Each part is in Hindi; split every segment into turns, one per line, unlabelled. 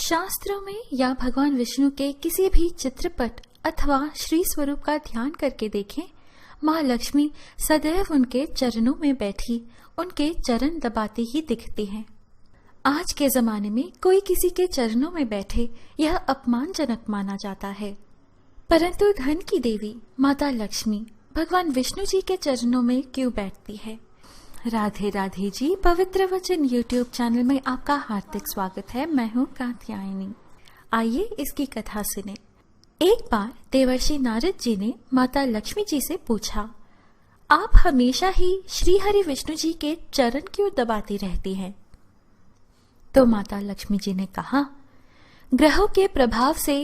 शास्त्रों में या भगवान विष्णु के किसी भी चित्रपट अथवा श्री स्वरूप का ध्यान करके देखें, माँ लक्ष्मी सदैव उनके चरणों में बैठी उनके चरण दबाती ही दिखती हैं। आज के जमाने में कोई किसी के चरणों में बैठे यह अपमानजनक माना जाता है, परंतु धन की देवी माता लक्ष्मी भगवान विष्णु जी के चरणों में क्यों बैठती है। राधे राधे जी, पवित्र वचन यूट्यूब चैनल में आपका हार्दिक स्वागत है। मैं हूँ कात्यायनी। आइए इसकी कथा सुने। एक बार देवर्षि नारद जी ने माता लक्ष्मी जी से पूछा, आप हमेशा ही श्री हरि विष्णु जी के चरण क्यों दबाती रहती हैं? तो माता लक्ष्मी जी ने कहा, ग्रहों के प्रभाव से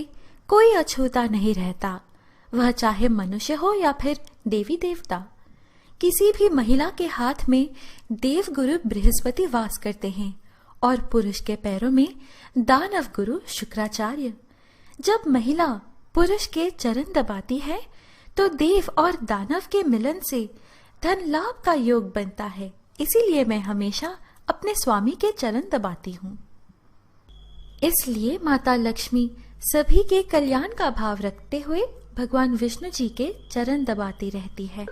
कोई अछूता नहीं रहता, वह चाहे मनुष्य हो या फिर देवी देवता। किसी भी महिला के हाथ में देव गुरु बृहस्पति वास करते हैं और पुरुष के पैरों में दानव गुरु शुक्राचार्य। जब महिला पुरुष के चरण दबाती है तो देव और दानव के मिलन से धन लाभ का योग बनता है। इसीलिए मैं हमेशा अपने स्वामी के चरण दबाती हूँ। इसलिए माता लक्ष्मी सभी के कल्याण का भाव रखते हुए भगवान विष्णु जी के चरण दबाती रहती है।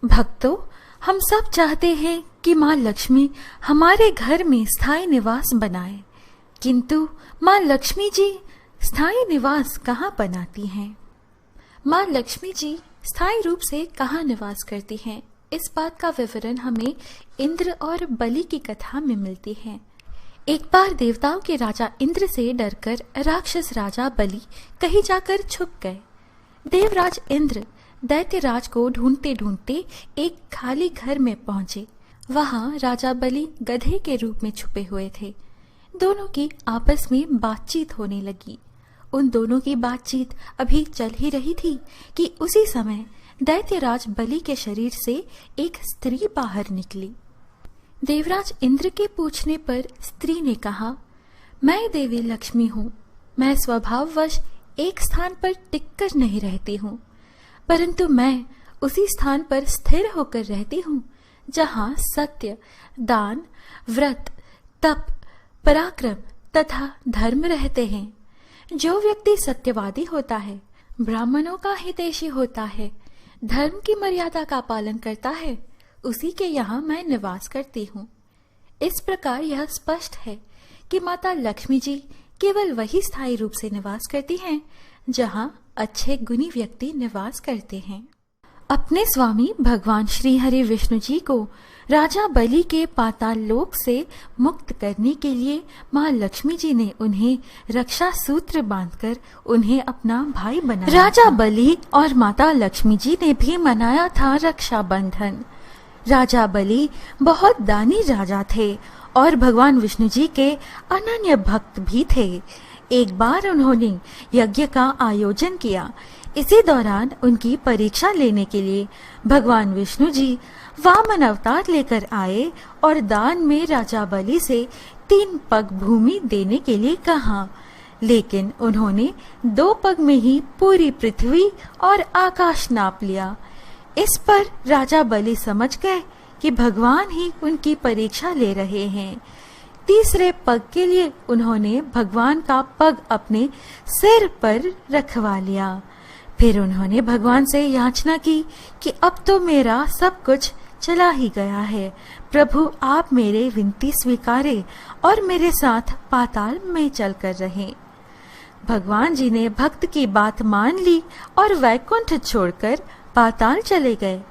भक्तों, हम सब चाहते हैं कि माँ लक्ष्मी हमारे घर में स्थायी निवास बनाए, किंतु माँ लक्ष्मी जी स्थायी निवास कहाँ बनाती हैं? माँ लक्ष्मी जी स्थायी रूप से कहाँ निवास करती हैं? इस बात का विवरण हमें इंद्र और बलि की कथा में मिलती है। एक बार देवताओं के राजा इंद्र से डरकर राक्षस राजा बलि कहीं जाकर छुप गए। देवराज इंद्र दैत्यराज को ढूंढते ढूंढते एक खाली घर में पहुंचे। वहां राजा बलि गधे के रूप में छुपे हुए थे। दोनों की आपस में बातचीत होने लगी। उन दोनों की बातचीत अभी चल ही रही थी कि उसी समय दैत्यराज बलि के शरीर से एक स्त्री बाहर निकली। देवराज इंद्र के पूछने पर स्त्री ने कहा, मैं देवी लक्ष्मी हूँ। मैं स्वभाववश एक स्थान पर टिककर नहीं रहती हूँ, परंतु मैं उसी स्थान पर स्थिर होकर रहती हूँ जहाँ सत्य, दान, व्रत, तप, पराक्रम तथा धर्म रहते हैं। जो व्यक्ति सत्यवादी होता है, ब्राह्मणों का हितैषी होता है, धर्म की मर्यादा का पालन करता है, उसी के यहाँ मैं निवास करती हूँ। इस प्रकार यह स्पष्ट है कि माता लक्ष्मी जी केवल वही स्थायी रूप से निवास करती हैं जहाँ अच्छे गुणी व्यक्ति निवास करते हैं। अपने स्वामी भगवान श्री हरि विष्णु जी को राजा बलि के पाताल लोक से मुक्त करने के लिए माँ लक्ष्मी जी ने उन्हें रक्षा सूत्र बांधकर उन्हें अपना भाई बनाया। राजा बलि और माता लक्ष्मी जी ने भी मनाया था रक्षा बंधन। राजा बलि बहुत दानी राजा थे और भगवान विष्णु जी के अनन्य भक्त भी थे। एक बार उन्होंने यज्ञ का आयोजन किया। इसी दौरान उनकी परीक्षा लेने के लिए भगवान विष्णु जी वामन अवतार लेकर आए और दान में राजा बलि से 3 पग भूमि देने के लिए कहा, लेकिन उन्होंने 2 पग में ही पूरी पृथ्वी और आकाश नाप लिया। इस पर राजा बलि समझ गए कि भगवान ही उनकी परीक्षा ले रहे हैं। तीसरे पग के लिए उन्होंने भगवान का पग अपने सिर पर रखवा लिया। फिर उन्होंने भगवान से याचना की कि अब तो मेरा सब कुछ चला ही गया है, प्रभु आप मेरे विनती स्वीकारे और मेरे साथ पाताल में चलकर रहें। भगवान जी ने भक्त की बात मान ली और वैकुंठ छोड़कर पाताल चले गए।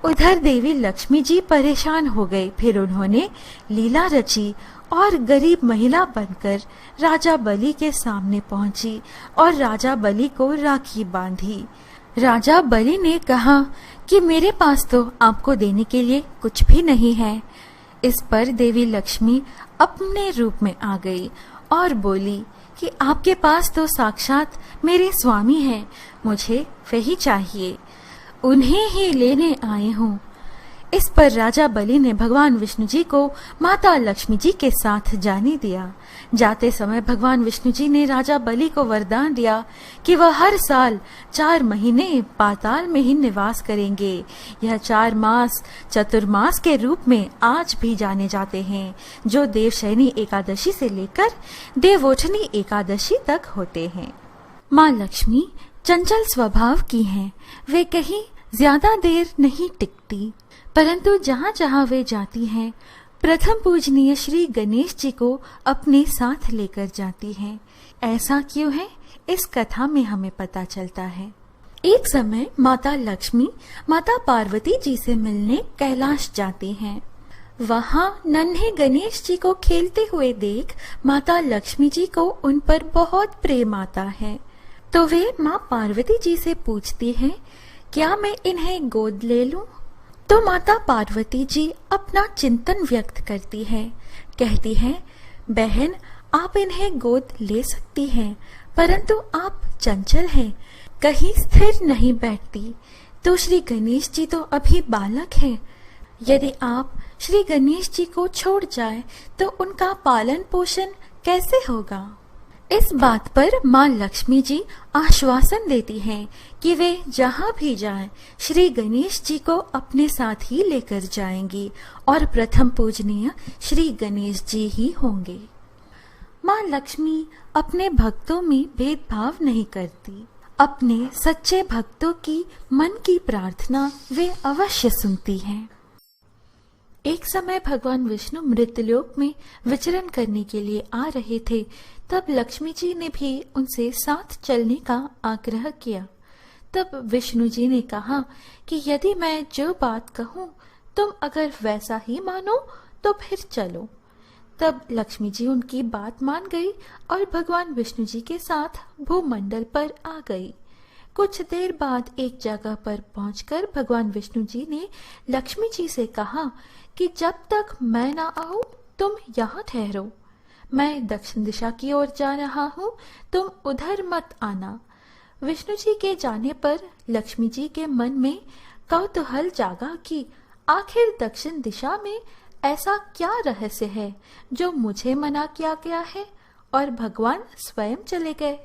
उधर देवी लक्ष्मी जी परेशान हो गई। फिर उन्होंने लीला रची और गरीब महिला बनकर राजा बलि के सामने पहुंची और राजा बलि को राखी बांधी। राजा बलि ने कहा कि मेरे पास तो आपको देने के लिए कुछ भी नहीं है। इस पर देवी लक्ष्मी अपने रूप में आ गई और बोली कि आपके पास तो साक्षात मेरे स्वामी हैं, मुझे वही चाहिए, उन्हें ही लेने आए हूँ। इस पर राजा बलि ने भगवान विष्णु जी को माता लक्ष्मी जी के साथ जाने दिया। जाते समय भगवान विष्णु जी ने राजा बलि को वरदान दिया कि वह हर साल 4 महीने पाताल में ही निवास करेंगे। यह 4 मास चतुर्मास के रूप में आज भी जाने जाते हैं, जो देवशयनी एकादशी से लेकर देवोठनी एकादशी तक होते हैं। माँ लक्ष्मी चंचल स्वभाव की हैं। वे कहीं ज्यादा देर नहीं टिकती, परंतु जहाँ जहाँ वे जाती हैं प्रथम पूजनीय श्री गणेश जी को अपने साथ लेकर जाती हैं। ऐसा क्यों है, इस कथा में हमें पता चलता है। एक समय माता लक्ष्मी माता पार्वती जी से मिलने कैलाश जाती हैं। वहाँ नन्हे गणेश जी को खेलते हुए देख माता लक्ष्मी जी को उन पर बहुत प्रेम आता है, तो वे माँ पार्वती जी से पूछती हैं, क्या मैं इन्हें गोद ले लूं? तो माता पार्वती जी अपना चिंतन व्यक्त करती है। कहती है, बहन आप इन्हें गोद ले सकती हैं, परंतु आप चंचल हैं, कहीं स्थिर नहीं बैठती। तो श्री गणेश जी तो अभी बालक हैं। यदि आप श्री गणेश जी को छोड़ जाए तो उनका पालन पोषण कैसे होगा? इस बात पर माँ लक्ष्मी जी आश्वासन देती हैं कि वे जहाँ भी जाएं, श्री गणेश जी को अपने साथ ही लेकर जाएंगी और प्रथम पूजनीय श्री गणेश जी ही होंगे। माँ लक्ष्मी अपने भक्तों में भेदभाव नहीं करती। अपने सच्चे भक्तों की मन की प्रार्थना वे अवश्य सुनती हैं। एक समय भगवान विष्णु मृतलोक में विचरण करने के लिए आ रहे थे। तब लक्ष्मी जी ने भी उनसे साथ चलने का आग्रह किया। तब विष्णु जी ने कहा कि यदि मैं जो बात कहूँ तुम अगर वैसा ही मानो तो फिर चलो। तब लक्ष्मी जी उनकी बात मान गई और भगवान विष्णु जी के साथ भूमंडल पर आ गई। कुछ देर बाद एक जगह पर पहुंचकर भगवान विष्णु जी ने लक्ष्मी जी से कहा कि जब तक मैं ना आऊं तुम यहाँ ठहरो। मैं दक्षिण दिशा की ओर जा रहा हूँ, तुम उधर मत आना। विष्णु जी के जाने पर लक्ष्मी जी के मन में कौतूहल जागा कि आखिर दक्षिण दिशा में ऐसा क्या रहस्य है जो मुझे मना किया गया है, और भगवान स्वयं चले गए।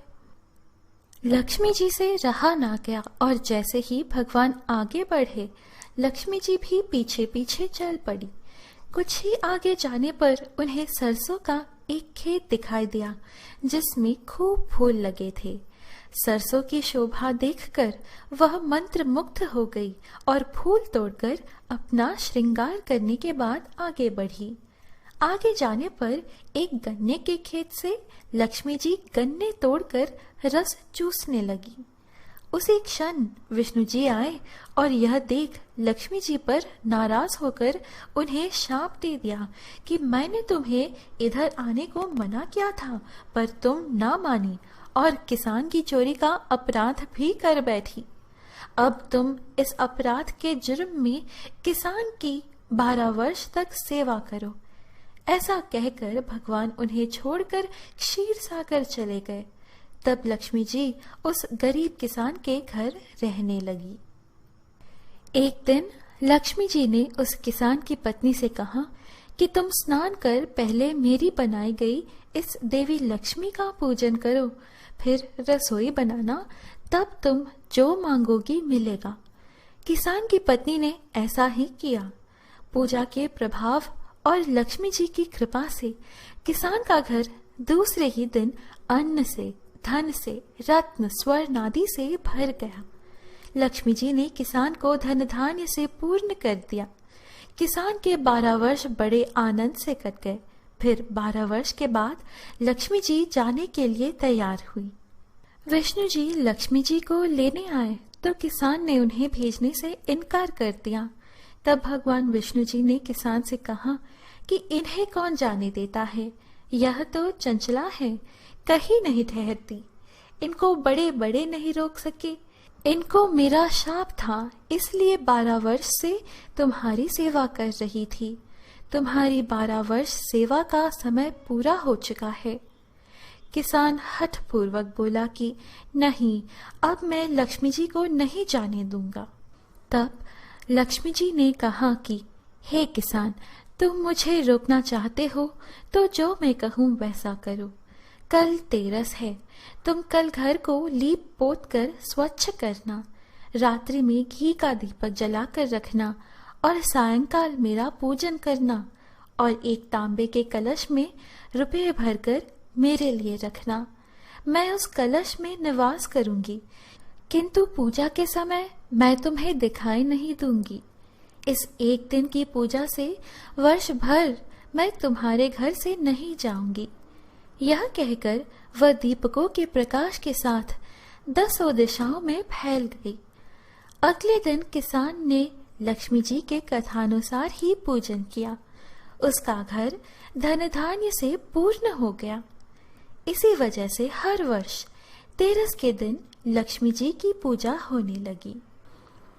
लक्ष्मी जी से रहा ना गया और जैसे ही भगवान आगे बढ़े लक्ष्मी जी भी पीछे पीछे चल पड़ी। कुछ ही आगे जाने पर उन्हें सरसों का एक खेत दिखाई दिया जिसमें खूब फूल लगे थे। सरसों की शोभा देखकर वह मंत्र मुग्ध हो गई और फूल तोड़कर अपना श्रृंगार करने के बाद आगे बढ़ी। आगे जाने पर एक गन्ने के खेत से लक्ष्मी जी गन्ने तोड़कर रस चूसने लगी। उसी क्षण विष्णु जी आए और यह देख लक्ष्मी जी पर नाराज होकर उन्हें शाप दे दिया कि मैंने तुम्हें इधर आने को मना किया था, पर तुम ना मानी और किसान की चोरी का अपराध भी कर बैठी। अब तुम इस अपराध के जुर्म में किसान की 12 वर्ष तक सेवा करो। ऐसा कहकर भगवान उन्हें छोड़कर क्षीर सागर चले गए। तब लक्ष्मी जी उस गरीब किसान के घर रहने लगी। एक दिन लक्ष्मी जी ने उस किसान की पत्नी से कहा कि तुम स्नान कर पहले मेरी बनाई गई इस देवी लक्ष्मी का पूजन करो, फिर रसोई बनाना, तब तुम जो मांगोगी मिलेगा। किसान की पत्नी ने ऐसा ही किया। पूजा के प्रभाव और लक्ष्मी जी की कृपा से किसान का घर दूसरे ही दिन अन्न से, धन से, रत्न स्वर्ण आदि से भर गया। लक्ष्मी जी ने किसान को धन धान्य से पूर्ण कर दिया। किसान के 12 वर्ष बड़े आनंद से कट गए। फिर 12 वर्ष के बाद लक्ष्मी जी जाने के लिए तैयार हुई। विष्णु जी लक्ष्मी जी को लेने आए तो किसान ने उन्हें भेजने से इनकार कर दिया। तब भगवान विष्णु जी ने किसान से कहा कि इन्हें कौन जाने देता है, यह तो चंचला है, कहीं नहीं ठहरती, इनको बड़े बड़े नहीं रोक सके। इनको मेरा शाप था, इसलिए 12 वर्ष से तुम्हारी सेवा कर रही थी। तुम्हारी 12 वर्ष सेवा का समय पूरा हो चुका है। किसान हठपूर्वक बोला कि नहीं, अब मैं लक्ष्मी जी को नहीं जाने दूंगा। तब लक्ष्मी जी ने कहा कि हे किसान, तुम मुझे रोकना चाहते हो तो जो मैं कहूँ वैसा करो। कल तेरस है, तुम कल घर को लीप पोत कर स्वच्छ करना, रात्रि में घी का दीपक जलाकर रखना और सायंकाल मेरा पूजन करना और एक तांबे के कलश में रुपये भरकर मेरे लिए रखना। मैं उस कलश में निवास करूंगी, किंतु पूजा के समय मैं तुम्हें दिखाई नहीं दूंगी। इस एक दिन की पूजा से वर्ष भर मैं तुम्हारे घर से नहीं जाऊंगी। यह कहकर वह दीपकों के प्रकाश के साथ 10 दिशाओं में फैल गई। अगले दिन किसान ने लक्ष्मी जी के कथानुसार ही पूजन किया। उसका घर धन धान्य से पूर्ण हो गया। इसी वजह से हर वर्ष तेरस के दिन लक्ष्मी जी की पूजा होने लगी।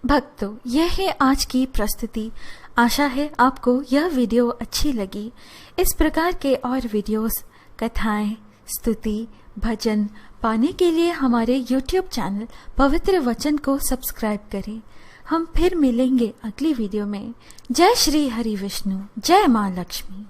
भक्तों, यह है आज की प्रस्तुति। आशा है आपको यह वीडियो अच्छी लगी। इस प्रकार के और वीडियोस, कथाएं, स्तुति, भजन पाने के लिए हमारे YouTube चैनल पवित्र वचन को सब्सक्राइब करें। हम फिर मिलेंगे अगली वीडियो में। जय श्री हरि विष्णु, जय मां लक्ष्मी।